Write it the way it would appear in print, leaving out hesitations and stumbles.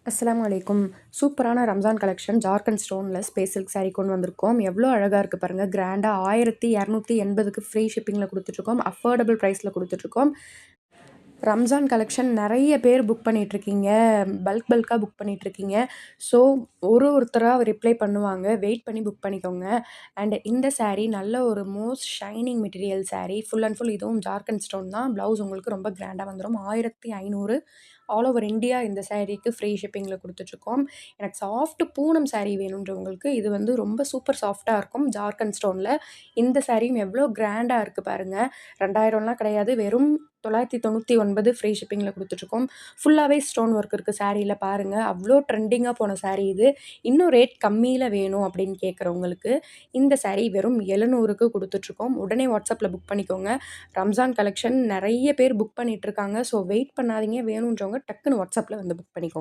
அஸ்ஸலாமு அலைக்கும். சூப்பரான ரம்ஜான் கலெக்ஷன் ஜார்க்கண்ட் ஸ்டோன்ல ஸ்பேஸ் சில்க் சாரி கொண்டு வந்திருக்கோம். எவ்வளோ அழகா இருக்கு பாருங்க. கிராண்டா 1280க்கு ஃப்ரீ ஷிப்பிங்ல குடுத்துட்ருக்கோம். அஃபோர்டபுள் பிரைஸ்ல குடுத்துட்ருக்கோம். ரம்ஜான் கலெக்ஷன் நெறைய பேர் புக் பண்ணிட்டுருக்கீங்க. பல்கா புக் பண்ணிட்டுருக்கீங்க. ஸோ ஒருத்தரா ரிப்ளை பண்ணுவாங்க. வெயிட் பண்ணி புக் பண்ணிக்கோங்க. அண்ட் இந்த சாரி நல்ல ஒரு most shining material sorry. Full and full இதுவும் ஜார்க்கண்ட் ஸ்டோன் தான். ப்ளவுஸ் உங்களுக்கு ரொம்ப கிராண்டா வந்துரும். 1500 ஆல் ஓவர் இந்தியா இந்த சாரீக்கு ஃப்ரீ ஷிப்பிங்ல குடுத்துட்ருக்கோம். எனக்கு சாஃப்ட் பூனம் சாரி வேணுன்றவங்களுக்கு இது வந்து ரொம்ப சூப்பர் சாஃப்ட்டா இருக்கும். ஜார்க்கண்ட் ஸ்டோன்ல. இந்த சாரியும் எவ்வளோ கிராண்டா இருக்கு பாருங்க. 2000லாம் கிடையாது. வெறும் 999 ஃப்ரீ ஷிப்பிங்ல குடுத்துட்ருக்கோம். ஃபுல்லாவே ஸ்டோன் ஒர்க் இருக்கு சாரீல பாருங்க. அவ்ளோ ட்ரெண்டிங்கா போன சாரி இது. இன்னும் ரேட் கம்மியில வேணும் அப்படின்னு கேட்குறவங்களுக்கு, இந்த சாரி வெறும் 700க்கு குடுத்துட்ருக்கோம். உடனே WhatsAppல புக் பண்ணிக்கோங்க. ரம்ஜான் கலெக்ஷன் நெறைய பேர் புக் பண்ணிட்டுருக்காங்க. ஸோ வெயிட் பண்ணாதீங்க. வேணுன்றவங்க டக்குனு WhatsAppல வந்து புக் பண்ணிக்கோங்க.